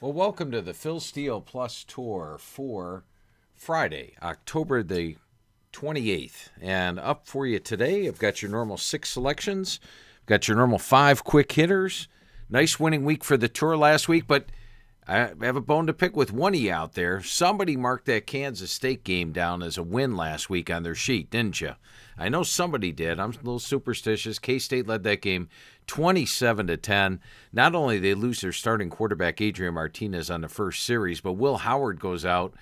Well, welcome to the Phil Steele Plus tour for Friday, October the 28th. And up for you today, I've got your normal 6 selections, got your normal 5 quick hitters. Nice winning week for the tour last week, but I have a bone to pick with one of you out there. Somebody marked that Kansas State game down as a win last week on their sheet, didn't you? I know somebody did. I'm a little superstitious. K-State led that game 27-10. Not only did they lose their starting quarterback, Adrian Martinez, on the first series, but Will Howard goes out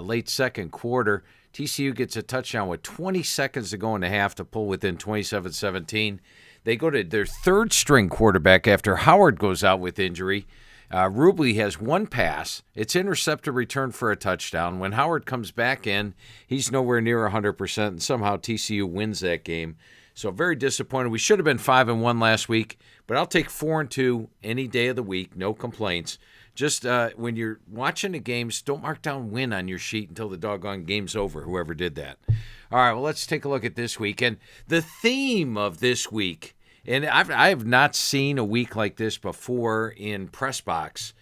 late second quarter. TCU gets a touchdown with 20 seconds to go in the half to pull within 27-17. They go to their third-string quarterback after Howard goes out with injury. Rubley has one pass. It's intercepted, return for a touchdown. When Howard comes back in, he's nowhere near 100%, and somehow TCU wins that game. So very disappointed. We should have been 5-1 last week, but I'll take 4-2 any day of the week. No complaints. Just when you're watching the games, don't mark down win on your sheet until the doggone game's over, whoever did that. All right, well, let's take a look at this week. And the theme of this week, and I have not seen a week like this before in Press Box.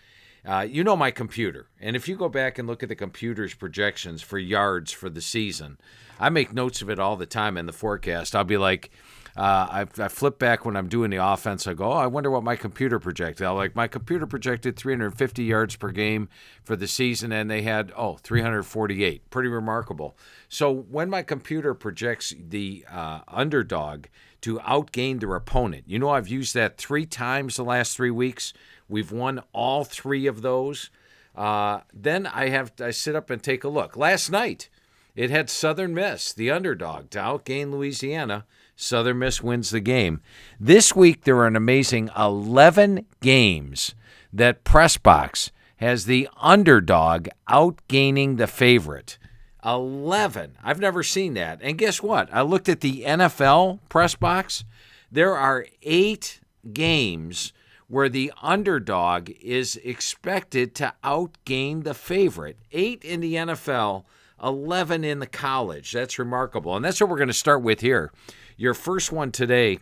You know my computer. And if you go back and look at the computer's projections for yards for the season, I make notes of it all the time in the forecast. I'll be like, I flip back when I'm doing the offense. I go, I wonder what my computer projected. My computer projected 350 yards per game for the season, and they had, 348. Pretty remarkable. So when my computer projects the underdog to outgain their opponent, I've used that 3 times the last 3 weeks. We've won all 3 of those. Then I sit up and take a look. Last night, it had Southern Miss, the underdog, to outgain Louisiana. Southern Miss wins the game. This week, there are an amazing 11 games that Pressbox has the underdog outgaining the favorite. 11. I've never seen that. And guess what? I looked at the NFL Pressbox. There are 8 games where the underdog is expected to outgain the favorite. 8 in the NFL, 11 in the college. That's remarkable. And that's what we're going to start with here. Your first one today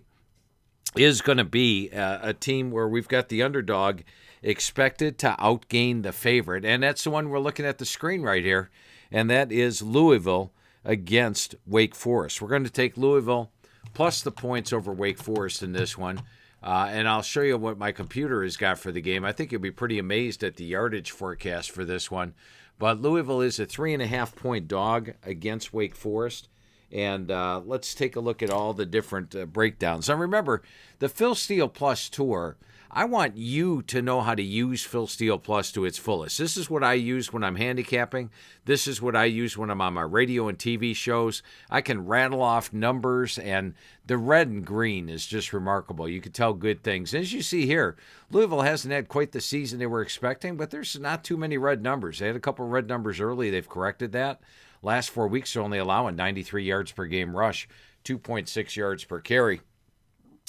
is going to be a team where we've got the underdog expected to outgain the favorite. And that's the one we're looking at the screen right here. And that is Louisville against Wake Forest. We're going to take Louisville plus the points over Wake Forest in this one. And I'll show you what my computer has got for the game. I think you'll be pretty amazed at the yardage forecast for this one. But Louisville is a 3.5-point dog against Wake Forest. And let's take a look at all the different breakdowns. Now remember, the Phil Steele Plus Tour, I want you to know how to use Phil Steele Plus to its fullest. This is what I use when I'm handicapping. This is what I use when I'm on my radio and TV shows. I can rattle off numbers, and the red and green is just remarkable. You can tell good things. As you see here, Louisville hasn't had quite the season they were expecting, but there's not too many red numbers. They had a couple of red numbers early. They've corrected that. Last 4 weeks, they're only allowing 93 yards per game rush, 2.6 yards per carry.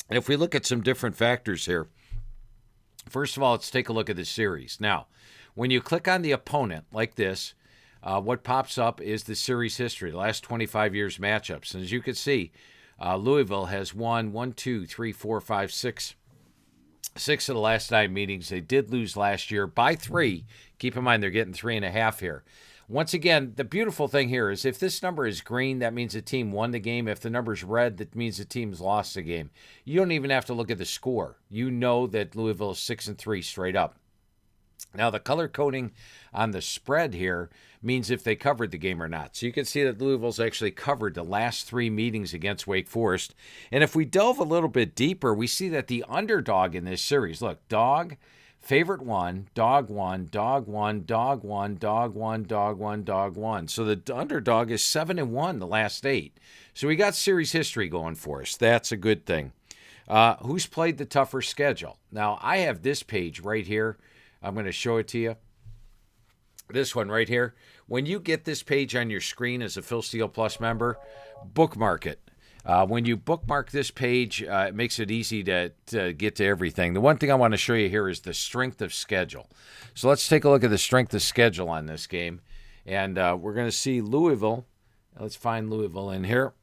And if we look at some different factors here, first of all, let's take a look at the series. Now, when you click on the opponent like this, what pops up is the series history, the last 25 years matchups. And as you can see, Louisville has won 6 of the last 9 meetings. They did lose last year by 3. Keep in mind, they're getting 3.5 here. Once again, the beautiful thing here is if this number is green, that means the team won the game. If the number's red, that means the team's lost the game. You don't even have to look at the score. You know that Louisville is 6-3 straight up. Now, the color coding on the spread here means if they covered the game or not. So you can see that Louisville's actually covered the last 3 meetings against Wake Forest. And if we delve a little bit deeper, we see that the underdog in this series, look, dog, favorite 1, dog 1, dog 1, dog 1, dog 1, dog 1, dog 1. So the underdog is 7-1 the last 8. So we got series history going for us. That's a good thing. Who's played the tougher schedule? Now, I have this page right here. I'm going to show it to you. This one right here. When you get this page on your screen as a Phil Steele Plus member, bookmark it. When you bookmark this page, it makes it easy to get to everything. The one thing I want to show you here is the strength of schedule. So let's take a look at the strength of schedule on this game. And we're going to see Louisville. Let's find Louisville in here.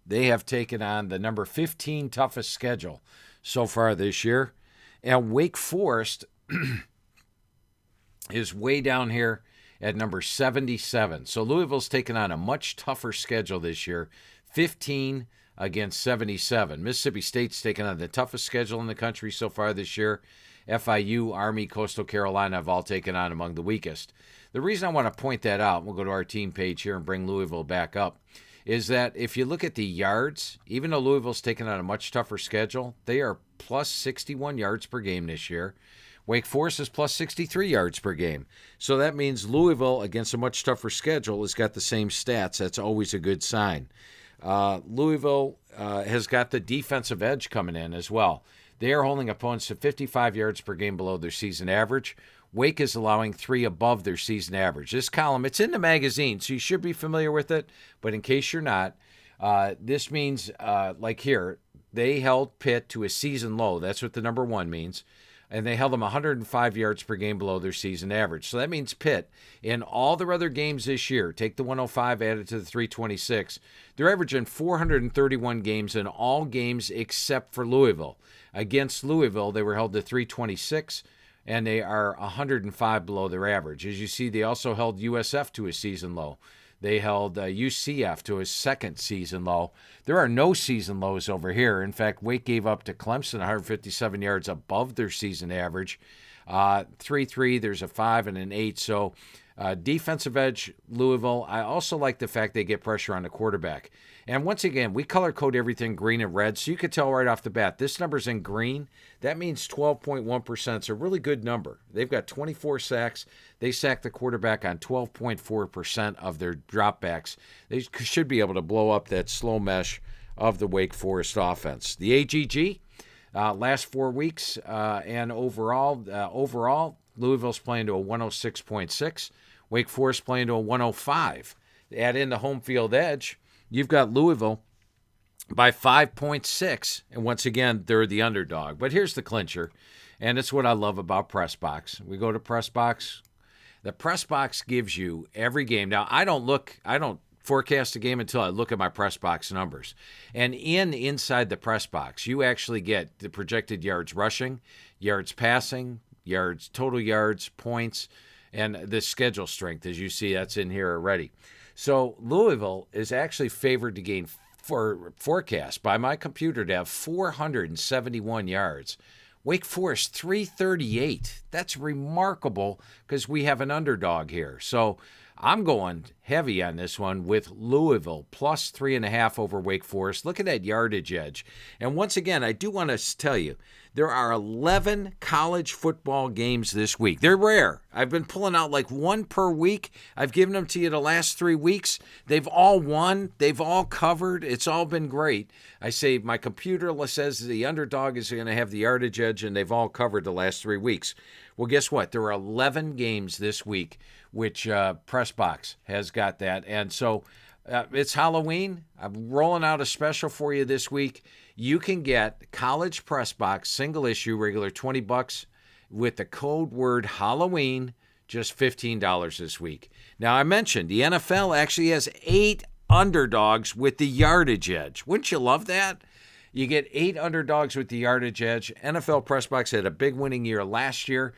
They have taken on the number 15 toughest schedule so far this year. And Wake Forest is way down here at number 77. So Louisville's taken on a much tougher schedule this year, 15 against 77. Mississippi State's taken on the toughest schedule in the country so far this year. FIU, Army, Coastal Carolina have all taken on among the weakest. The reason I want to point that out, we'll go to our team page here and bring Louisville back up, is that if you look at the yards, even though Louisville's taken on a much tougher schedule, they are plus 61 yards per game this year. Wake Forest is plus 63 yards per game. So that means Louisville, against a much tougher schedule, has got the same stats. That's always a good sign. Louisville has got the defensive edge coming in as well. They are holding opponents to 55 yards per game below their season average. Wake is allowing 3 above their season average. This column, it's in the magazine, so you should be familiar with it. But in case you're not, this means, like here, they held Pitt to a season low. That's what the number 1 means. And they held them 105 yards per game below their season average. So that means Pitt, in all their other games this year, take the 105 added to the 326, they're averaging 431 games in all games except for Louisville. Against Louisville, they were held to 326, and they are 105 below their average. As you see, they also held USF to a season low. They held UCF to a second season low. There are no season lows over here. In fact, Wake gave up to Clemson 157 yards above their season average. 3-3, there's a 5 and an 8. So defensive edge, Louisville. I also like the fact they get pressure on the quarterback. And once again, we color code everything green and red, so you could tell right off the bat. This number's in green. That means 12.1%. It's a really good number. They've got 24 sacks. They sack the quarterback on 12.4% of their dropbacks. They should be able to blow up that slow mesh of the Wake Forest offense. The AGG, last 4 weeks, and overall, Louisville's playing to a 106.6. Wake Forest playing to a 105. Add in the home field edge, you've got Louisville by 5.6, and once again, they're the underdog. But here's the clincher, and it's what I love about PressBox. We go to PressBox. The PressBox gives you every game. Now, I don't forecast a game until I look at my PressBox numbers. And inside the PressBox, you actually get the projected yards rushing, yards passing, yards, total yards, points, and the schedule strength. As you see, that's in here already. So Louisville is actually favored to gain forecast by my computer to have 471 yards. Wake Forest 338. That's remarkable because we have an underdog here. So I'm going heavy on this one with Louisville plus 3.5 over Wake Forest. Look at that yardage edge. And once again, I do want to tell you, there are 11 college football games this week. They're rare. I've been pulling out like one per week. I've given them to you the last 3 weeks. They've all won. They've all covered. It's all been great. I say my computer says the underdog is going to have the yardage edge, and they've all covered the last 3 weeks. Well, guess what? There are 11 games this week, which PressBox has got that. And so it's Halloween. I'm rolling out a special for you this week. You can get College PressBox single issue, regular $20 with the code word Halloween, just $15 this week. Now, I mentioned the NFL actually has 8 underdogs with the yardage edge. Wouldn't you love that? You get 8 underdogs with the yardage edge. NFL PressBox had a big winning year last year.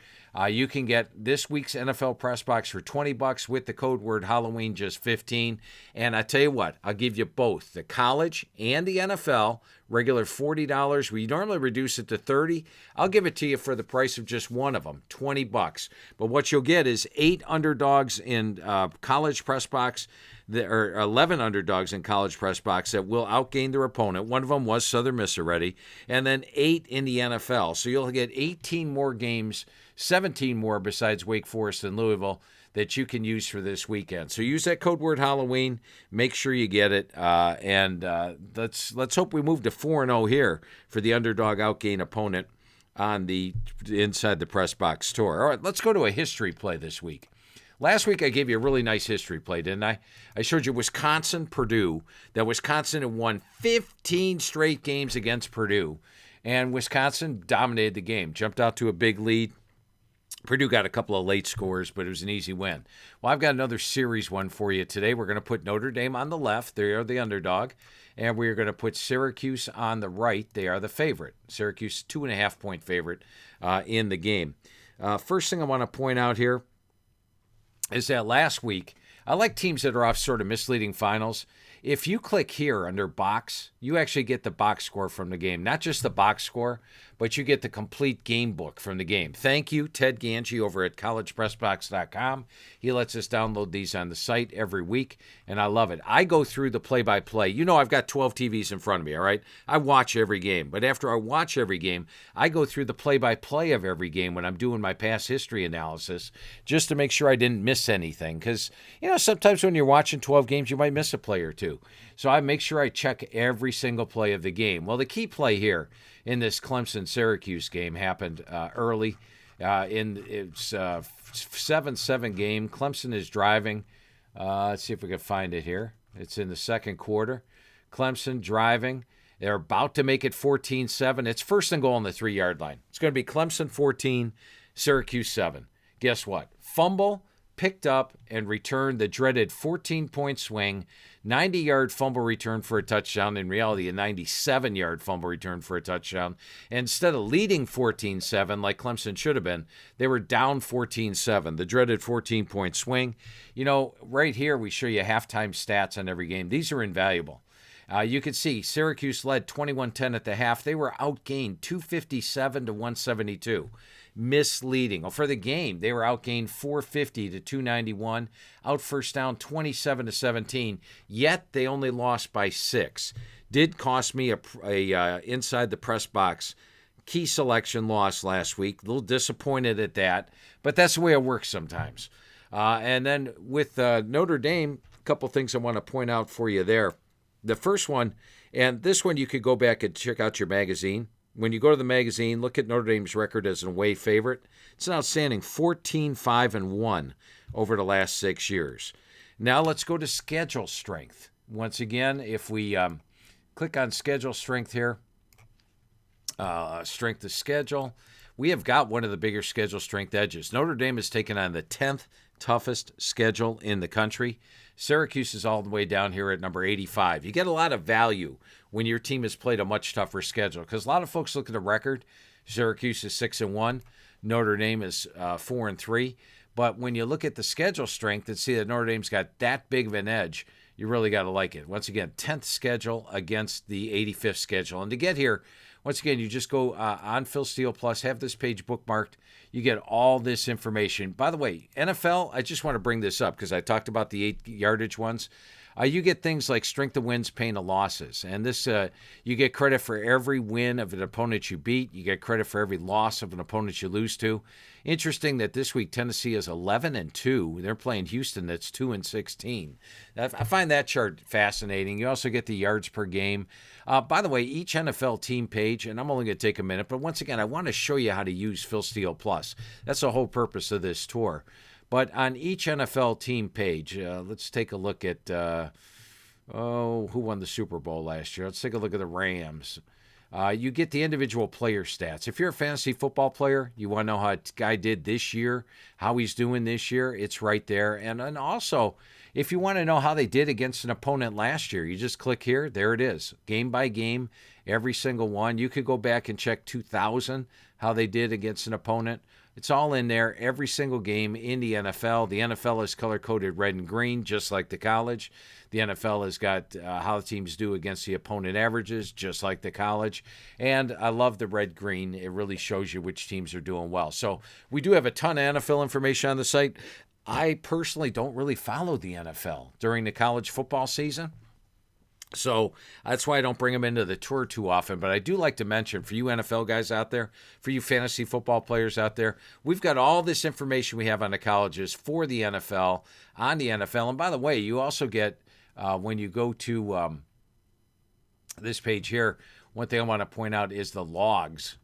You can get this week's NFL PressBox for $20 with the code word Halloween, just $15. And I tell you what, I'll give you both, the college and the NFL, regular $40. We normally reduce it to $30. I'll give it to you for the price of just one of them, $20. But what you'll get is 8 underdogs in college PressBox. There are 11 underdogs in college PressBox that will outgain their opponent. One of them was Southern Miss already. And then 8 in the NFL. So you'll get 18 more games, 17 more besides Wake Forest and Louisville that you can use for this weekend. So use that code word Halloween. Make sure you get it. And let's hope we move to 4-0 here for the underdog outgain opponent on the inside the PressBox store. All right, let's go to a history play this week. Last week, I gave you a really nice history play, didn't I? I showed you Wisconsin-Purdue. That Wisconsin had won 15 straight games against Purdue, and Wisconsin dominated the game, jumped out to a big lead. Purdue got a couple of late scores, but it was an easy win. Well, I've got another series one for you today. We're going to put Notre Dame on the left. They are the underdog. And we're going to put Syracuse on the right. They are the favorite. Syracuse, 2.5-point favorite in the game. First thing I want to point out here, is that last week, I like teams that are off sort of misleading finals. If you click here under box, you actually get the box score from the game. Not just the box score, but you get the complete game book from the game. Thank you, Ted Ganji over at collegepressbox.com. He lets us download these on the site every week, and I love it. I go through the play-by-play. You know I've got 12 TVs in front of me, all right? I watch every game, but after I watch every game, I go through the play-by-play of every game when I'm doing my past history analysis just to make sure I didn't miss anything, because, you know, sometimes when you're watching 12 games, you might miss a play or two. So I make sure I check every single play of the game. Well, the key play here in this Clemson-Syracuse game happened early. It's 7-7 game. Clemson is driving. Let's see if we can find it here. It's in the second quarter. Clemson driving. They're about to make it 14-7. It's first and goal on the 3-yard line. It's going to be Clemson 14, Syracuse 7. Guess what? Fumble, picked up, and returned the dreaded 14-point swing. 90-yard fumble return for a touchdown. In reality, a 97-yard fumble return for a touchdown. And instead of leading 14-7 like Clemson should have been, they were down 14-7, the dreaded 14-point swing. You know, right here we show you halftime stats on every game. These are invaluable. You can see Syracuse led 21-10 at the half. They were outgained 257 to 172. Misleading. Well, for the game, they were outgained 450 to 291, out first down 27 to 17. Yet they only lost by 6. Did cost me a inside the press box key selection loss last week. A little disappointed at that, but that's the way it works sometimes. And then with Notre Dame, a couple things I want to point out for you there. The first one, and this one you could go back and check out your magazine. When you go to the magazine, look at Notre Dame's record as an away favorite. It's an outstanding 14-5-1 over the last 6 years. Now let's go to schedule strength. Once again, if we click on schedule strength here, strength of schedule, we have got one of the bigger schedule strength edges. Notre Dame has taken on the 10th toughest schedule in the country. Syracuse is all the way down here at number 85. You get a lot of value when your team has played a much tougher schedule, because a lot of folks look at the record. Syracuse is 6-1. Notre Dame is 4-3. But when you look at the schedule strength and see that Notre Dame's got that big of an edge, you really got to like it. Once again, 10th schedule against the 85th schedule. And to get here, once again, you just go on Phil Steele Plus, have this page bookmarked. You get all this information. By the way, NFL, I just want to bring this up because I talked about the 8 yardage ones. You get things like strength of wins, pain of losses. And this, you get credit for every win of an opponent you beat. You get credit for every loss of an opponent you lose to. Interesting that this week Tennessee is 11-2. They're playing Houston that's 2-16. I find that chart fascinating. You also get the yards per game. By the way, each NFL team page, and I'm only going to take a minute, but once again, I want to show you how to use Phil Steele Plus. That's the whole purpose of this tour. But on each NFL team page, let's take a look at, who won the Super Bowl last year? Let's take a look at the Rams. You get the individual player stats. If you're a fantasy football player, you want to know how a guy did this year, how he's doing this year, it's right there. And also, if you want to know how they did against an opponent last year, you just click here. There it is. Game by game, every single one. You could go back and check 2000, how they did against an opponent. It's all in there, every single game in the NFL. The NFL is color-coded red and green, just like the college. The NFL has got how the teams do against the opponent averages, just like the college. And I love the red-green. It really shows you which teams are doing well. So we do have a ton of NFL information on the site. I personally don't really follow the NFL during the college football season. So that's why I don't bring them into the tour too often. But I do like to mention, for you NFL guys out there, for you fantasy football players out there, we've got all this information we have on the colleges for the NFL, on the NFL. And by the way, you also get, when you go to this page here, one thing I want to point out is the logs,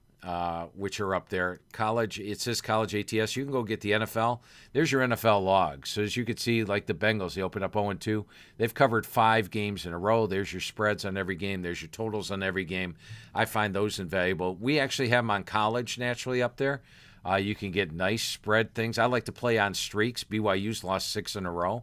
which are up there. College, it says college ATS. You can go get the NFL. There's your NFL logs. So as you can see, like the Bengals, they open up 0-2. They've covered 5 games in a row. There's your spreads on every game. There's your totals on every game. I find those invaluable. We actually have them on college naturally up there. You can get nice spread things. I like to play on streaks. BYU's lost 6 in a row.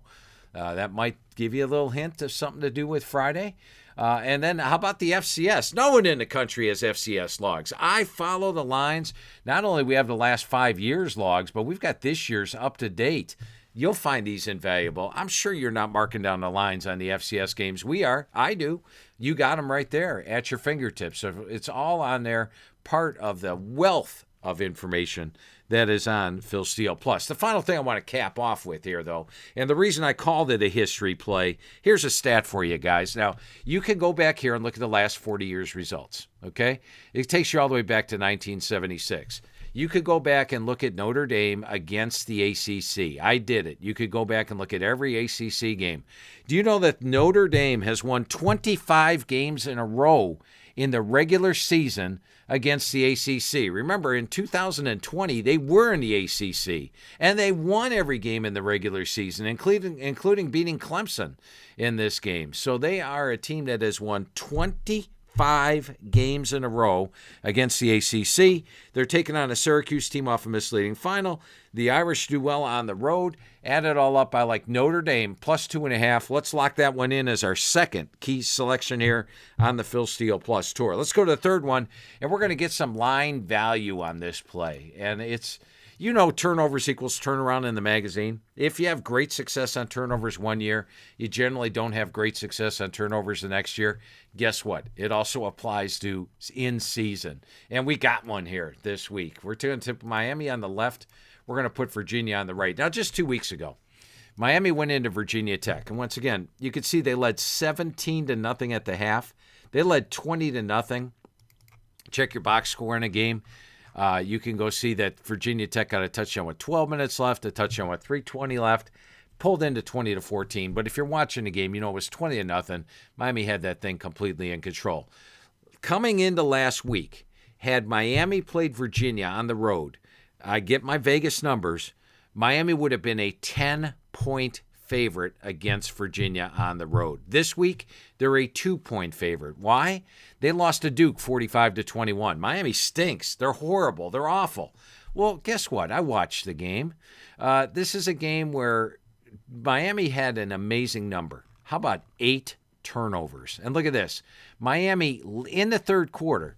That might give you a little hint of something to do with Friday. And then how about the FCS? No one in the country has FCS logs. I follow the lines. Not only we have the last 5 years logs, but we've got this year's up to date. You'll find these invaluable. I'm sure you're not marking down the lines on the FCS games. We are. I do. You got them right there at your fingertips. So it's all on there, part of the wealth of information that is on Phil Steele Plus. The final thing I want to cap off with here, though, and the reason I called it a history play, here's a stat for you guys. Now, you can go back here and look at the last 40 years' results, okay? It takes you all the way back to 1976. You could go back and look at Notre Dame against the ACC. I did it. You could go back and look at every ACC game. Do you know that Notre Dame has won 25 games in a row in the regular season against the ACC? Remember, in 2020, they were in the ACC, and they won every game in the regular season, including beating Clemson in this game. So they are a team that has won 25 games in a row against the ACC. They're taking on a Syracuse team off a misleading final. The Irish do well on the road. Add it all up, I like Notre Dame plus 2.5. Let's lock that one in as our second key selection here on the Phil Steele Plus Tour. Let's go to the third one, and we're going to get some line value on this play. And it's, you know, turnovers equals turnaround in the magazine. If you have great success on turnovers one year, you generally don't have great success on turnovers the next year. Guess what? It also applies to in season. And we got one here this week. We're going to put Miami on the left. We're going to put Virginia on the right. Now, just 2 weeks ago, Miami went into Virginia Tech. And once again, you could see they led 17-0 at the half. They led 20-0. Check your box score in a game. You can go see that Virginia Tech got a touchdown with 12 minutes left, a touchdown with 3:20 left, pulled into 20-14. But if you're watching the game, you know it was 20-0. Miami had that thing completely in control. Coming into last week, had Miami played Virginia on the road, I get my Vegas numbers, Miami would have been a 10-point favorite against Virginia on the road. This week, they're a 2-point favorite. Why? They lost to Duke 45-21. Miami stinks. They're horrible. They're awful. Well, guess what? I watched the game. This is a game where Miami had an amazing number. How about 8 turnovers? And look at this. Miami, in the third quarter,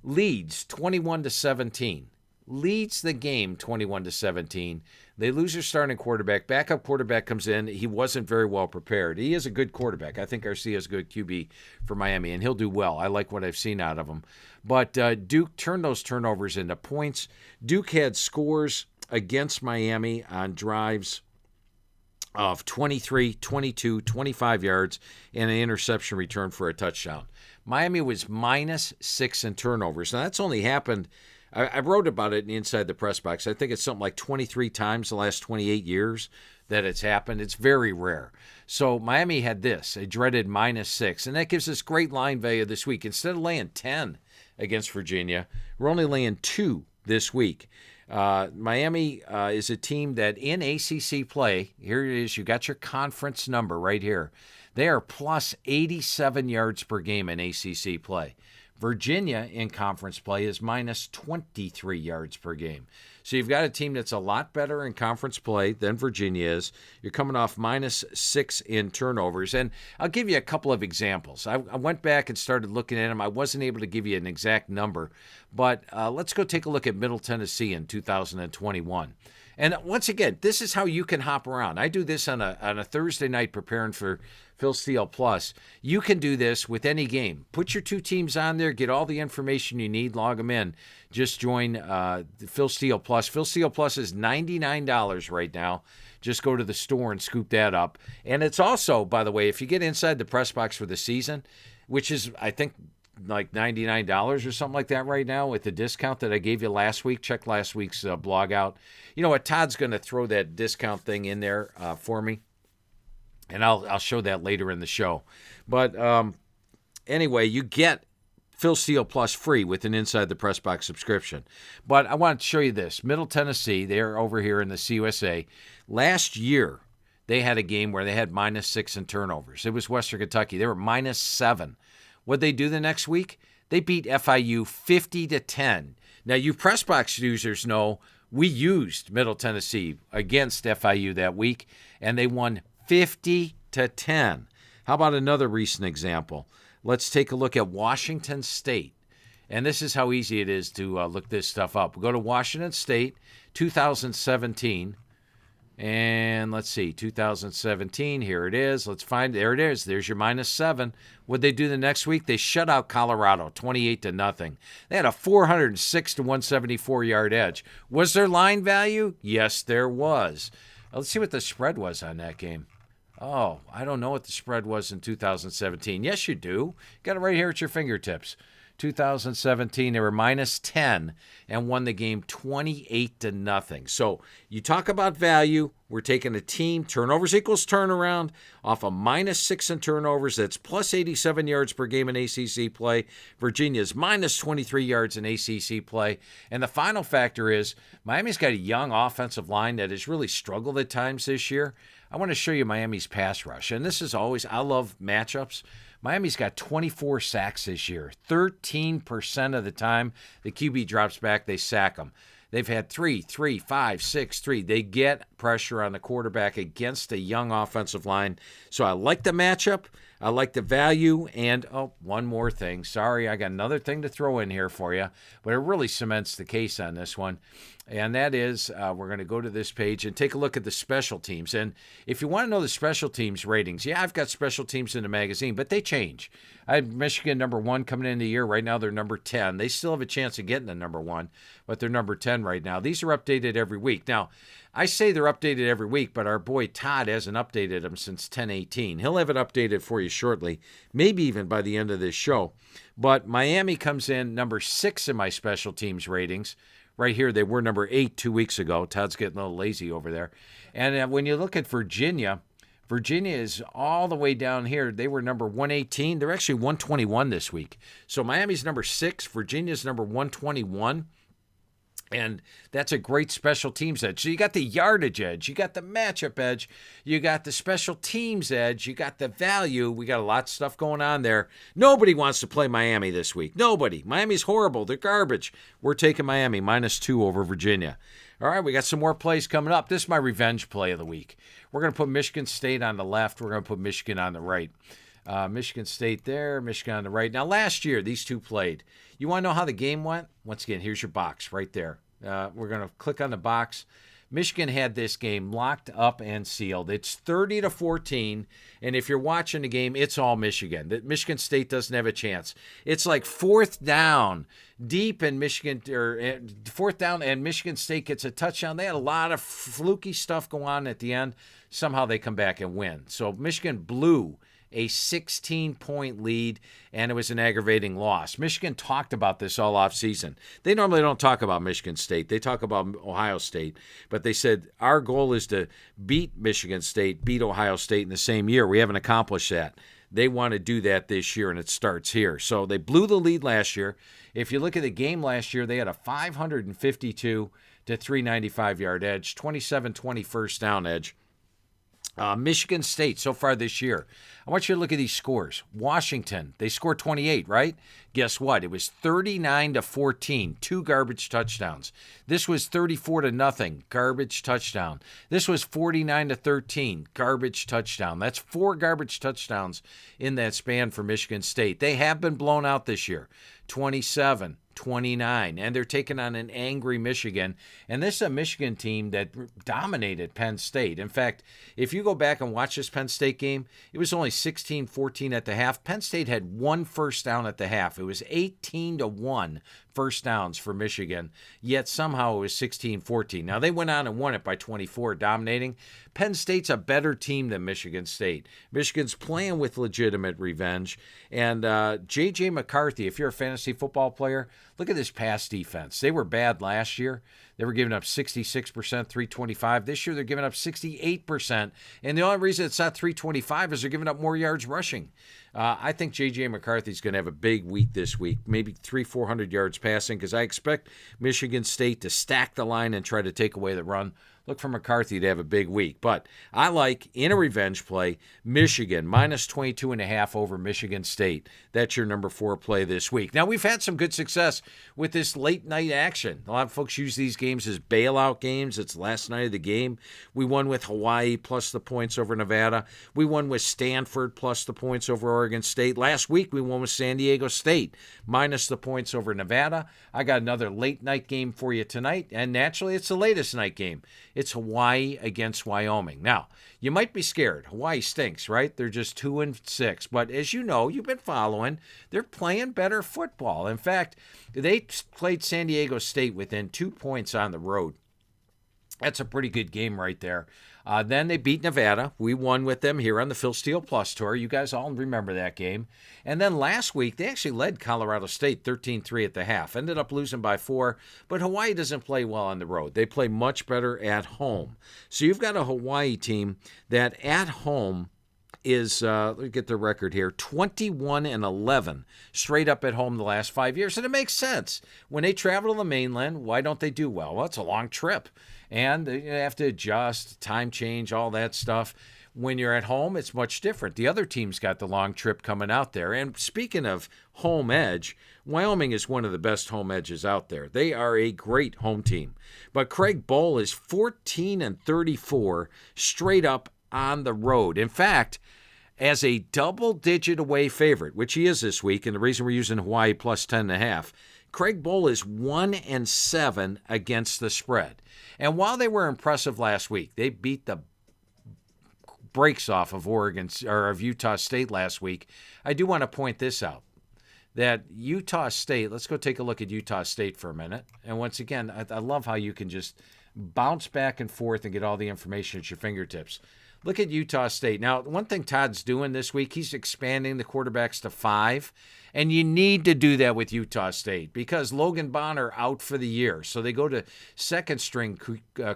leads 21-17. Leads the game 21-17. They lose their starting quarterback. Backup quarterback comes in. He wasn't very well prepared. He is a good quarterback. I think Garcia is a good QB for Miami, and he'll do well. I like what I've seen out of him. But Duke turned those turnovers into points. Duke had scores against Miami on drives of 23, 22, 25 yards, and an interception return for a touchdown. Miami was -6 in turnovers. Now, that's only happened, I wrote about it in Inside the Press Box. I think it's something like 23 times the last 28 years that it's happened. It's very rare. So Miami had this, a dreaded -6, and that gives us great line value this week. Instead of laying 10 against Virginia, we're only laying 2 this week. Miami is a team that in ACC play, here it is, you got your conference number right here. They are plus 87 yards per game in ACC play. Virginia in conference play is minus 23 yards per game. So you've got a team that's a lot better in conference play than Virginia is. You're coming off -6 in turnovers. And I'll give you a couple of examples. I went back and started looking at them. I wasn't able to give you an exact number. But let's go take a look at Middle Tennessee in 2021. And once again, this is how you can hop around. I do this on a Thursday night preparing for Phil Steele Plus. You can do this with any game. Put your 2 teams on there, get all the information you need, log them in. Just join Phil Steele Plus. Phil Steele Plus is $99 right now. Just go to the store and scoop that up. And it's also, by the way, if you get inside the press box for the season, which is, I think, like $99 or something like that right now with the discount that I gave you last week. Check last week's blog out. You know what? Todd's going to throw that discount thing in there for me, and I'll show that later in the show. But anyway, you get Phil Steele Plus free with an Inside the Press Box subscription. But I want to show you this. Middle Tennessee, they're over here in the CUSA. Last year, they had a game where they had -6 in turnovers. It was Western Kentucky. They were -7. What'd they do the next week? They beat FIU 50-10. Now, you press box users know we used Middle Tennessee against FIU that week, and they won 50-10. How about another recent example? Let's take a look at Washington State. And this is how easy it is to look this stuff up. Go to Washington State, 2017. And let's see, 2017, here it is. Let's find, there it is. There's your -7. What'd they do the next week? They shut out Colorado 28-0. They had a 406 to 174 yard edge. Was there line value? Yes, there was. Let's see what the spread was on that game. Oh, I don't know what the spread was in 2017. Yes, you do. Got it right here at your fingertips. 2017, they were -10 and won the game 28-0. So you talk about value. We're taking a team, turnovers equals turnaround, off a -6 in turnovers. That's plus 87 yards per game in ACC play. Virginia's -23 yards in ACC play. And the final factor is Miami's got a young offensive line that has really struggled at times this year. I want to show you Miami's pass rush. And this is always, I love matchups. Miami's got 24 sacks this year. 13% of the time the QB drops back, they sack them. They've had 3, 5, 6, 3. They get pressure on the quarterback against a young offensive line. So I like the matchup. I like the value. And, one more thing. Sorry, I got another thing to throw in here for you. But it really cements the case on this one. And that is, we're going to go to this page and take a look at the special teams. And if you want to know the special teams ratings, yeah, I've got special teams in the magazine, but they change. I had Michigan #1 coming in the year. Right now, they're number 10. They still have a chance of getting to #1, but they're number 10 right now. These are updated every week. Now, I say they're updated every week, but our boy Todd hasn't updated them since 10/18. He'll have it updated for you shortly, maybe even by the end of this show. But Miami comes in number 6 in my special teams ratings. Right here, they were number 8 2 weeks ago. Todd's getting a little lazy over there. And when you look at Virginia, Virginia is all the way down here. They were number 118. They're actually 121 this week. So Miami's number 6. Virginia's number 121. And that's a great special teams edge. So you got the yardage edge, you got the matchup edge, you got the special teams edge, you got the value. We got a lot of stuff going on there. Nobody wants to play Miami this week. Nobody. Miami's horrible. They're garbage. We're taking Miami -2 over Virginia. All right, we got some more plays coming up. This is my revenge play of the week. We're going to put Michigan State on the left. We're going to put Michigan on the right. Michigan State there, Michigan on the right. Now, last year, these two played. You want to know how the game went? Once again, here's your box right there. We're going to click on the box. Michigan had this game locked up and sealed. It's 30-14, and if you're watching the game, it's all Michigan. Michigan State doesn't have a chance. It's like 4th down, deep in Michigan, or 4th down, and Michigan State gets a touchdown. They had a lot of fluky stuff go on at the end. Somehow they come back and win. So Michigan blew a 16-point lead, and it was an aggravating loss. Michigan talked about this all offseason. They normally don't talk about Michigan State. They talk about Ohio State. But they said, our goal is to beat Michigan State, beat Ohio State in the same year. We haven't accomplished that. They want to do that this year, and it starts here. So they blew the lead last year. If you look at the game last year, they had a 552 to 395 yard edge, 27-20 first down edge. Michigan State so far this year. I want you to look at these scores. Washington, they scored 28, right? Guess what? It was 39-14, 2 garbage touchdowns. This was 34-0, garbage touchdown. This was 49-13, garbage touchdown. That's 4 garbage touchdowns in that span for Michigan State. They have been blown out this year, 27-29, and they're taking on an angry Michigan. And this is a Michigan team that dominated Penn State. In fact, if you go back and watch this Penn State game, it was only 16-14 at the half. Penn State had 1 first down at the half. It was 18-1 first downs for Michigan, yet somehow it was 16-14. Now, they went on and won it by 24, dominating. Penn State's a better team than Michigan State. Michigan's playing with legitimate revenge. And J.J. McCarthy, if you're a fantasy football player, look at this pass defense. They were bad last year. They were giving up 66%, 325. This year they're giving up 68%. And the only reason it's not 325 is they're giving up more yards rushing. I think J.J. McCarthy's going to have a big week this week, maybe 300-400 yards passing, because I expect Michigan State to stack the line and try to take away the run. Look for McCarthy to have a big week. But I like, in a revenge play, Michigan, -22.5 over Michigan State. That's your number 4 play this week. Now, we've had some good success with this late-night action. A lot of folks use these games as bailout games. It's last night of the game. We won with Hawaii plus the points over Nevada. We won with Stanford plus the points over Oregon State. Last week, we won with San Diego State minus the points over Nevada. I got another late-night game for you tonight, and naturally, it's the latest night game. It's Hawaii against Wyoming. Now, you might be scared. Hawaii stinks, right? They're just 2-6. But as you know, you've been following, they're playing better football. In fact, they played San Diego State within 2 points on the road. That's a pretty good game right there. Then they beat Nevada. We won with them here on the Phil Steele Plus Tour. You guys all remember that game. And then last week, they actually led Colorado State 13-3 at the half. Ended up losing by 4, but Hawaii doesn't play well on the road. They play much better at home. So you've got a Hawaii team that at home is, let me get the record here, 21-11 straight up at home the last 5 years. And it makes sense. When they travel to the mainland, why don't they do well? Well, it's a long trip. And you have to adjust, time change, all that stuff. When you're at home, it's much different. The other team's got the long trip coming out there. And speaking of home edge, Wyoming is one of the best home edges out there. They are a great home team. But Craig Bohl is 14-34 straight up on the road. In fact, as a double-digit away favorite, which he is this week, and the reason we're using Hawaii plus 10.5, Craig Bohl is 1-7 against the spread. And while they were impressive last week, they beat the brakes off of Oregon or of Utah State last week. I do want to point this out, that Utah State, let's go take a look at Utah State for a minute. And once again, I love how you can just bounce back and forth and get all the information at your fingertips. Look at Utah State. Now, one thing Todd's doing this week, he's expanding the quarterbacks to 5. And you need to do that with Utah State because Logan Bonner out for the year. So they go to second-string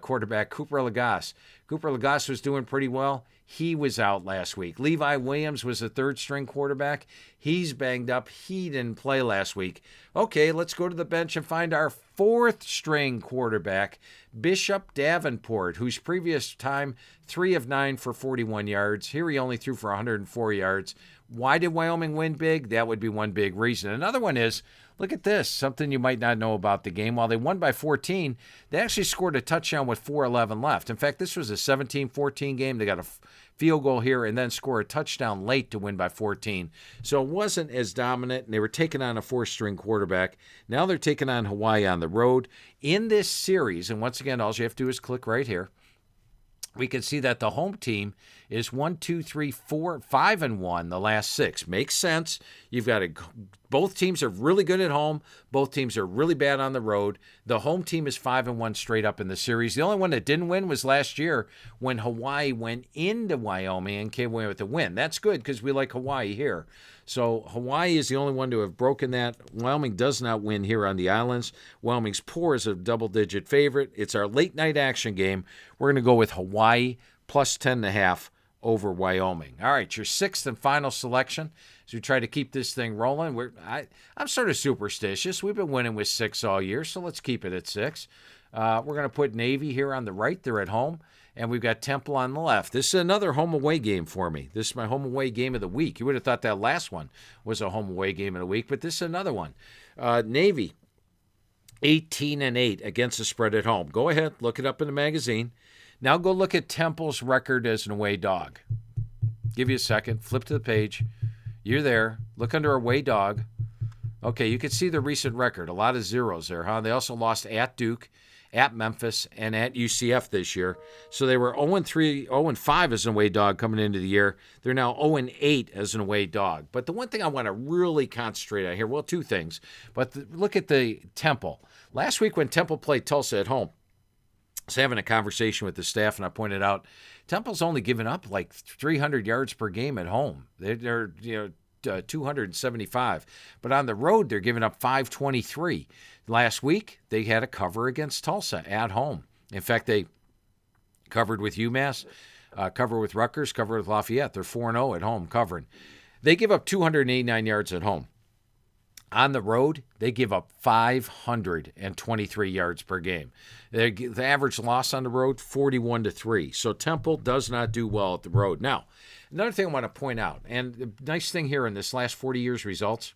quarterback Cooper Lagasse. Cooper Lagasse was doing pretty well. He was out last week. Levi Williams was a third-string quarterback. He's banged up. He didn't play last week. Okay, let's go to the bench and find our fourth-string quarterback, Bishop Davenport, whose previous time, 3 of 9 for 41 yards. Here he only threw for 104 yards. Why did Wyoming win big? That would be one big reason. Another one is, look at this, something you might not know about the game. While they won by 14, they actually scored a touchdown with 4:11 left. In fact, this was a 17-14 game. They got a field goal here and then score a touchdown late to win by 14. So it wasn't as dominant, and they were taking on a 4th-string quarterback. Now they're taking on Hawaii on the road. In this series, and once again, all you have to do is click right here, we can see that the home team is 1, 2, 3, 4, 5-1 the last 6. Makes sense. You've got both teams are really good at home. Both teams are really bad on the road. The home team is 5-1 straight up in the series. The only one that didn't win was last year when Hawaii went into Wyoming and came away with a win. That's good because we like Hawaii here. So Hawaii is the only one to have broken that. Wyoming does not win here on the islands. Wyoming's poor is a double-digit favorite. It's our late-night action game. We're going to go with Hawaii plus 10.5 over Wyoming. All right, your 6th and final selection as we try to keep this thing rolling. I'm sort of superstitious. We've been winning with 6 all year, so let's keep it at 6. We're going to put Navy here on the right. They're at home. And we've got Temple on the left. This is another home-away game for me. This is my home-away game of the week. You would have thought that last one was a home-away game of the week, but this is another one. Navy, 18-8 against the spread at home. Go ahead, look it up in the magazine. Now go look at Temple's record as an away dog. Give you a second. Flip to the page. You're there. Look under away dog. Okay, you can see the recent record. A lot of zeros there, huh? They also lost at Duke, at Memphis, and at UCF this year. So they were 0-3, 0-5 as an away dog coming into the year. They're now 0-8 as an away dog. But the one thing I want to really concentrate on here, well, 2 things. But look at the Temple. Last week when Temple played Tulsa at home, I was having a conversation with the staff, and I pointed out Temple's only given up like 300 yards per game at home. They're 275. But on the road, they're giving up 523. Last week, they had a cover against Tulsa at home. In fact, they covered with UMass, covered with Rutgers, covered with Lafayette. They're 4-0 at home covering. They give up 289 yards at home. On the road, they give up 523 yards per game. The average loss on the road, 41-3. So Temple does not do well at the road. Now, another thing I want to point out, and the nice thing here in this last 40 years results,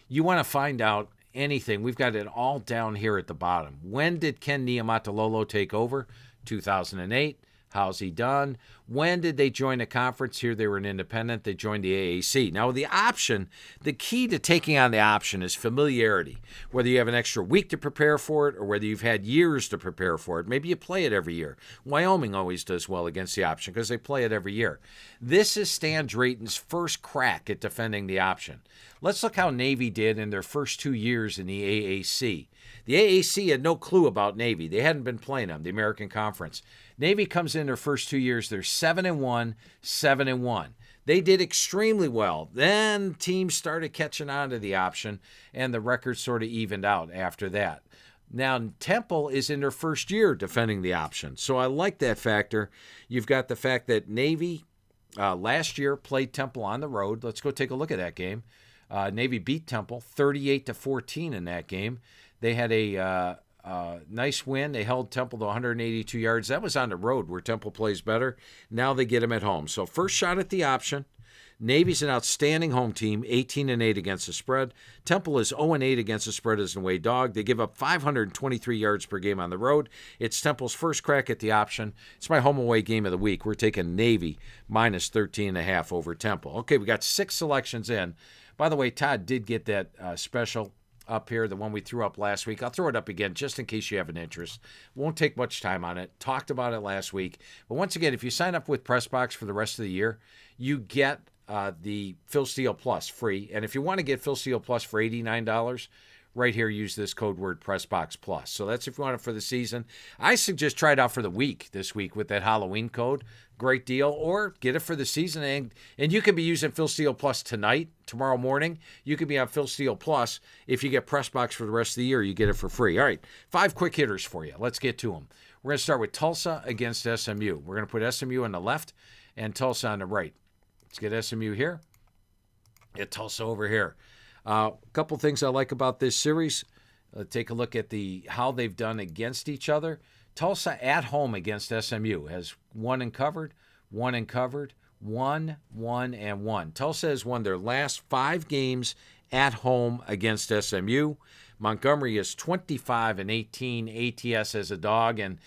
you want to find out anything. We've got it all down here at the bottom. When did Ken Niumatalolo take over? 2008, How's he done? When did they join a conference? Here they were an independent. They joined the AAC. Now, the option, the key to taking on the option is familiarity. Whether you have an extra week to prepare for it or whether you've had years to prepare for it. Maybe you play it every year. Wyoming always does well against the option because they play it every year. This is Stan Drayton's first crack at defending the option. Let's look how Navy did in their first 2 years in the AAC. The AAC had no clue about Navy. They hadn't been playing them, the American Conference. Navy comes in their first 2 years. They're 7-1, 7-1. They did extremely well. Then teams started catching on to the option, and the record sort of evened out after that. Now, Temple is in their first year defending the option. So I like that factor. You've got the fact that Navy last year played Temple on the road. Let's go take a look at that game. Navy beat Temple 38-14 in that game. They had a nice win. They held Temple to 182 yards. That was on the road where Temple plays better. Now they get them at home. So first shot at the option. Navy's an outstanding home team, 18-8 against the spread. Temple is 0-8 against the spread as an away dog. They give up 523 yards per game on the road. It's Temple's first crack at the option. It's my home away game of the week. We're taking Navy minus 13.5 over Temple. Okay, we got 6 selections in. By the way, Todd did get that special up here, the one we threw up last week. I'll throw it up again just in case you have an interest. Won't take much time on it. Talked about it last week. But once again, if you sign up with PressBox for the rest of the year, you get the Phil Steele Plus free. And if you want to get Phil Steele Plus for $89, right here, use this code word PressBox Plus. So that's if you want it for the season. I suggest try it out for the week this week with that Halloween code. Great deal. Or get it for the season. And you can be using Phil Steele Plus tonight, tomorrow morning. You can be on Phil Steele Plus. If you get PressBox for the rest of the year, you get it for free. All right, 5 quick hitters for you. Let's get to them. We're going to start with Tulsa against SMU. We're going to put SMU on the left and Tulsa on the right. Let's get SMU here. Get Tulsa over here. A couple things I like about this series. Take a look at how they've done against each other. Tulsa at home against SMU has 1 and covered, 1 and covered, 1, 1, and 1. Tulsa has won their last 5 games at home against SMU. Montgomery is 25-18 ATS as a dog. And,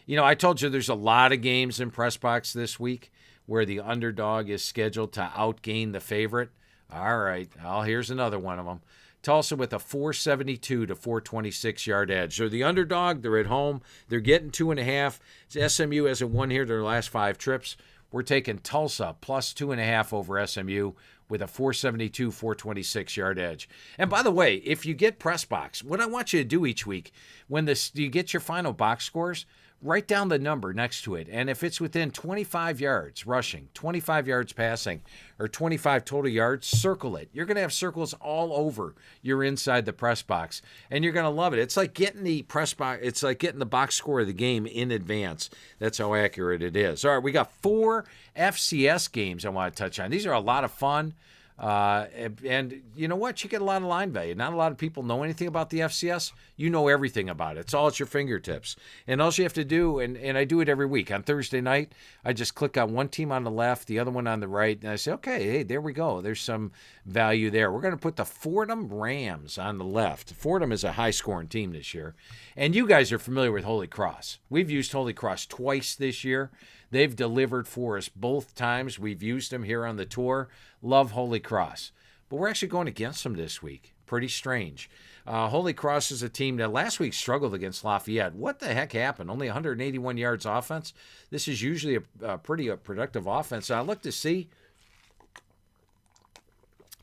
I told you there's a lot of games in PressBox this week where the underdog is scheduled to outgain the favorite. All right, here's another one of them. Tulsa with a 472 to 426 yard edge. They're the underdog. They're at home. They're getting 2.5. SMU hasn't won here their last 5 trips. We're taking Tulsa plus 2.5 over SMU with a 472, 426 yard edge. And by the way, if you get PressBox, what I want you to do each week, when you get your final box scores, write down the number next to it. And if it's within 25 yards rushing, 25 yards passing, or 25 total yards, circle it. You're going to have circles all over your inside the press box, and you're going to love it. It's like getting the press box. It's like getting the box score of the game in advance. That's how accurate it is. All right, we got 4 FCS games I want to touch on. These are a lot of fun. And you know what? You get a lot of line value. Not a lot of people know anything about the FCS. You know everything about it. It's all at your fingertips. And all you have to do, and I do it every week, on Thursday night, I just click on one team on the left, the other one on the right, and I say, okay, hey, there we go. There's some value there. We're going to put the Fordham Rams on the left. Fordham is a high-scoring team this year. And you guys are familiar with Holy Cross. We've used Holy Cross twice this year. They've delivered for us both times. We've used them here on the tour. Love Holy Cross. But we're actually going against them this week. Pretty strange. Holy Cross is a team that last week struggled against Lafayette. What the heck happened? Only 181 yards offense. This is usually a pretty productive offense. So I look to see,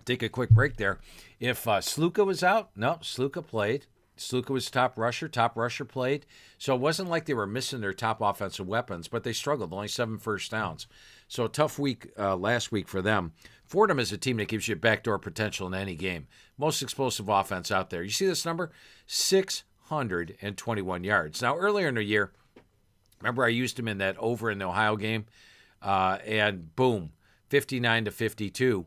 take a quick break there. If Sluka was out, no, Sluka played. Sluka was top rusher played. So it wasn't like they were missing their top offensive weapons, but they struggled, only 7 first downs. So a tough week last week for them. Fordham is a team that gives you backdoor potential in any game. Most explosive offense out there. You see this number? 621 yards. Now, earlier in the year, remember I used them in that over in the Ohio game? And boom, 59-52.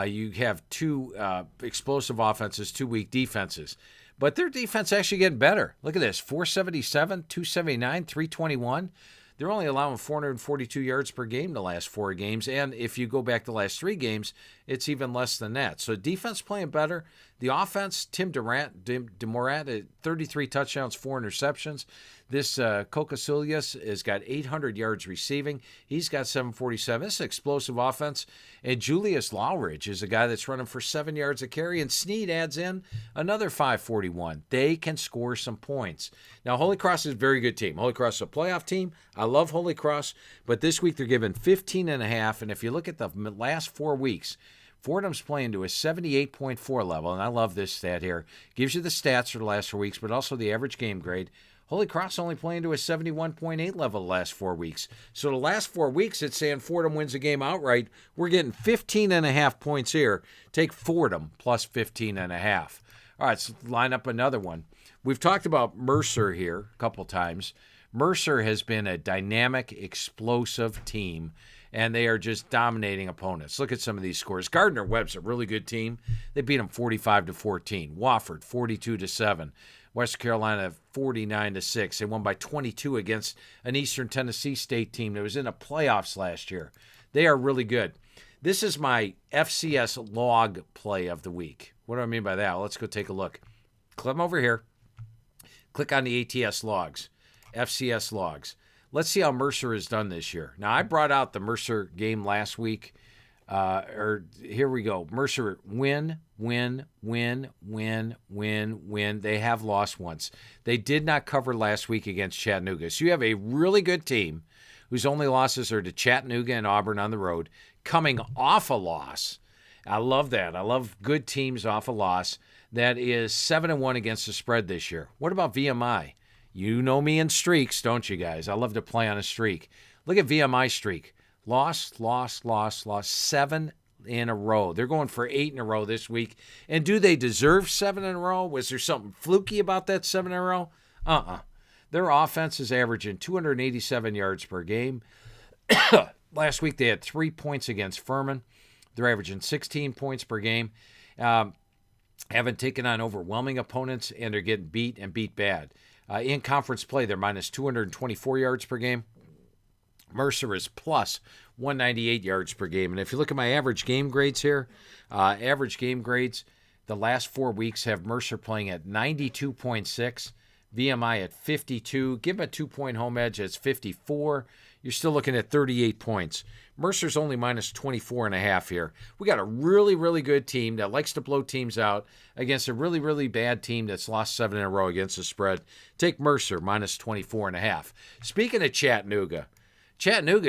You have 2 explosive offenses, 2 weak defenses. But their defense actually getting better. Look at this, 477, 279, 321. They're only allowing 442 yards per game the last 4 games. And if you go back the last 3 games, it's even less than that. So defense playing better. The offense, Tim DeMorat, 33 touchdowns, 4 interceptions. This Kokosilias has got 800 yards receiving. He's got 747. This is an explosive offense. And Julius Lawridge is a guy that's running for 7 yards a carry. And Snead adds in another 541. They can score some points. Now, Holy Cross is a very good team. Holy Cross is a playoff team. I love Holy Cross. But this week they're given 15.5. And if you look at the last 4 weeks, Fordham's playing to a 78.4 level, and I love this stat here. Gives you the stats for the last 4 weeks, but also the average game grade. Holy Cross only playing to a 71.8 level the last 4 weeks. So the last 4 weeks, it's saying Fordham wins the game outright. We're getting 15.5 points here. Take Fordham plus 15.5. All right, let's line up another one. We've talked about Mercer here a couple times. Mercer has been a dynamic, explosive team, and they are just dominating opponents. Look at some of these scores. Gardner-Webb's a really good team. They beat them 45-14. Wofford 42-7. West Carolina 49-6. They won by 22 against an Eastern Tennessee State team that was in the playoffs last year. They are really good. This is my FCS log play of the week. What do I mean by that? Well, let's go take a look. Click over here. Click on the ATS logs, FCS logs. Let's see how Mercer has done this year. Now, I brought out the Mercer game last week. Here we go. Mercer win. They have lost once. They did not cover last week against Chattanooga. So you have a really good team whose only losses are to Chattanooga and Auburn on the road, coming off a loss. I love that. I love good teams off a loss. That is 7-1 against the spread this year. What about VMI? You know me in streaks, don't you guys? I love to play on a streak. Look at VMI streak. Lost. 7 in a row. They're going for 8 in a row this week. And do they deserve 7 in a row? Was there something fluky about that 7 in a row? Their offense is averaging 287 yards per game. Last week they had 3 points against Furman. They're averaging 16 points per game. Haven't taken on overwhelming opponents, and they're getting beat and beat bad. In conference play, they're minus 224 yards per game. Mercer is plus 198 yards per game. And if you look at my average game grades here, the last 4 weeks have Mercer playing at 92.6, VMI at 52. Give them a 2-point home edge, it's 54. You're still looking at 38 points. Mercer's only minus 24.5 here. We got a really, really good team that likes to blow teams out against a really, really bad team that's lost 7 in a row against the spread. Take Mercer minus 24.5. Speaking of Chattanooga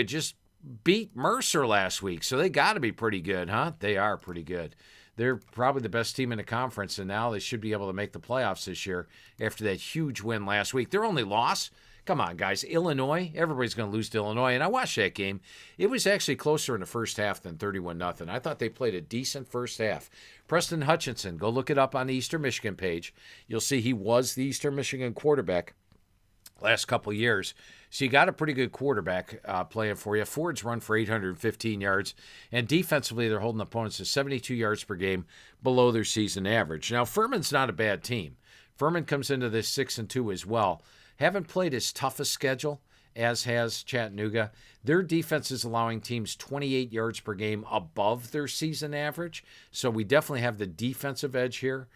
just beat Mercer last week, so they got to be pretty good, huh? They are pretty good. They're probably the best team in the conference, and now they should be able to make the playoffs this year after that huge win last week. Their only loss, come on, guys, Illinois. Everybody's going to lose to Illinois, and I watched that game. It was actually closer in the first half than 31-0. I thought they played a decent first half. Preston Hutchinson, go look it up on the Eastern Michigan page. You'll see he was the Eastern Michigan quarterback last couple years. So you got a pretty good quarterback playing for you. Ford's run for 815 yards, and defensively they're holding opponents to 72 yards per game below their season average. Now, Furman's not a bad team. Furman comes into this 6-2 as well. Haven't played as tough a schedule as has Chattanooga. Their defense is allowing teams 28 yards per game above their season average, so we definitely have the defensive edge here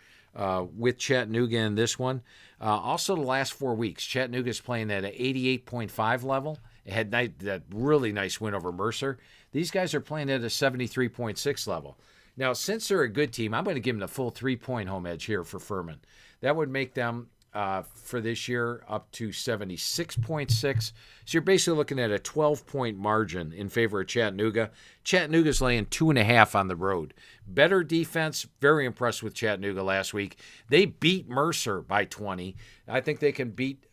with Chattanooga in this one. Also, the last 4 weeks, Chattanooga is playing at an 88.5 level. It had that really nice win over Mercer. These guys are playing at a 73.6 level. Now, since they're a good team, I'm going to give them the full 3-point home edge here for Furman. That would make them, for this year, up to 76.6. So you're basically looking at a 12-point margin in favor of Chattanooga. Chattanooga's laying 2.5 on the road. Better defense. Very impressed with Chattanooga last week. They beat Mercer by 20. I think they can beat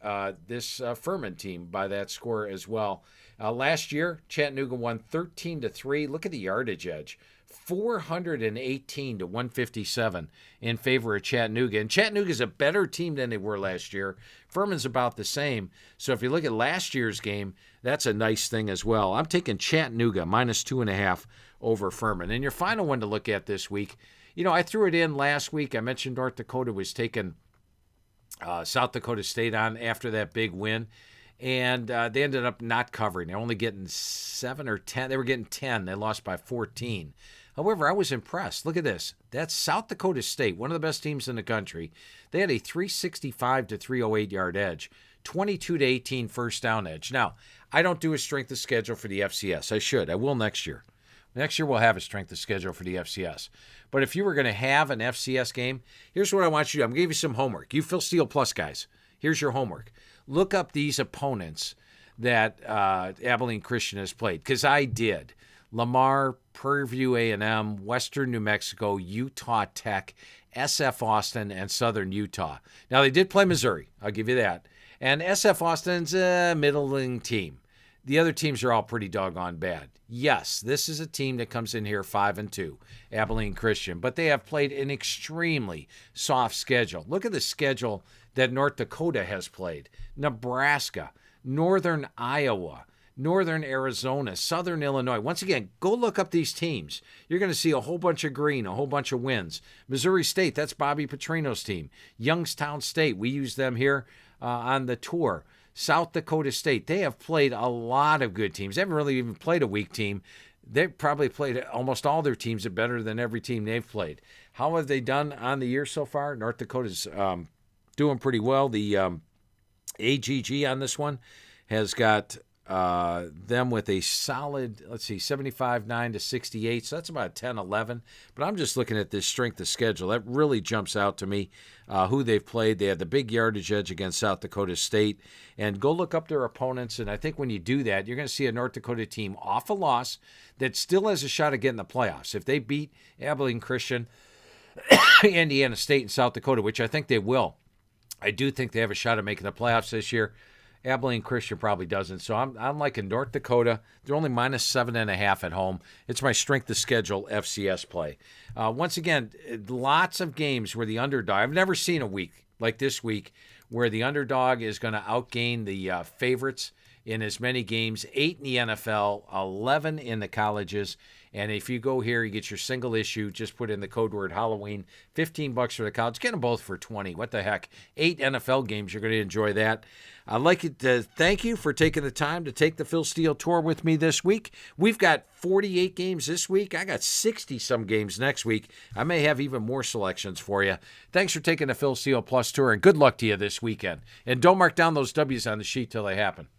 this Furman team by that score as well. Last year, Chattanooga won 13-3. Look at the yardage edge. 418 to 157 in favor of Chattanooga. And Chattanooga's a better team than they were last year. Furman's about the same. So if you look at last year's game, that's a nice thing as well. I'm taking Chattanooga minus 2.5 over Furman. And your final one to look at this week, I threw it in last week. I mentioned North Dakota was taking South Dakota State on after that big win. And they ended up not covering. They're only getting 7 or 10. They were getting 10. They lost by 14. However, I was impressed. Look at this. That's South Dakota State, one of the best teams in the country. They had a 365 to 308 yard edge, 22 to 18 first down edge. Now, I don't do a strength of schedule for the FCS. I should. I will next year. Next year, we'll have a strength of schedule for the FCS. But if you were going to have an FCS game, here's what I want you to do. I'm going to give you some homework. You Phil Steele Plus guys, here's your homework. Look up these opponents that Abilene Christian has played, because I did. Lamar, Prairie View A&M, Western New Mexico, Utah Tech, SF Austin, and Southern Utah. Now, they did play Missouri. I'll give you that. And SF Austin's a middling team. The other teams are all pretty doggone bad. Yes, this is a team that comes in here 5-2, Abilene Christian, but they have played an extremely soft schedule. Look at the schedule that North Dakota has played. Nebraska, Northern Iowa, Northern Arizona, Southern Illinois. Once again, go look up these teams. You're going to see a whole bunch of green, a whole bunch of wins. Missouri State, that's Bobby Petrino's team. Youngstown State, we use them here on the tour. South Dakota State, they have played a lot of good teams. They haven't really even played a weak team. They've probably played almost all their teams are better than every team they've played. How have they done on the year so far? North Dakota's doing pretty well. The AGG on this one has got them with a solid, 75-9 to 68. So that's about 10-11. But I'm just looking at this strength of schedule. That really jumps out to me, who they've played. They had the big yardage edge against South Dakota State. And go look up their opponents. And I think when you do that, you're going to see a North Dakota team off a loss that still has a shot at getting the playoffs. If they beat Abilene Christian, Indiana State, and South Dakota, which I think they will, I do think they have a shot at making the playoffs this year. Abilene Christian probably doesn't. So I'm liking North Dakota. They're only minus 7.5 at home. It's my strength of schedule FCS play. Once again, lots of games where the underdog, I've never seen a week like this week where the underdog is going to outgain the favorites in as many games. 8 in the NFL, 11 in the colleges. And if you go here, you get your single issue, just put in the code word Halloween, $15 for the college. Get them both for $20. What the heck? 8 NFL games. You're going to enjoy that. I'd like to thank you for taking the time to take the Phil Steele Tour with me this week. We've got 48 games this week. I got 60-some games next week. I may have even more selections for you. Thanks for taking the Phil Steele Plus Tour, and good luck to you this weekend. And don't mark down those W's on the sheet till they happen.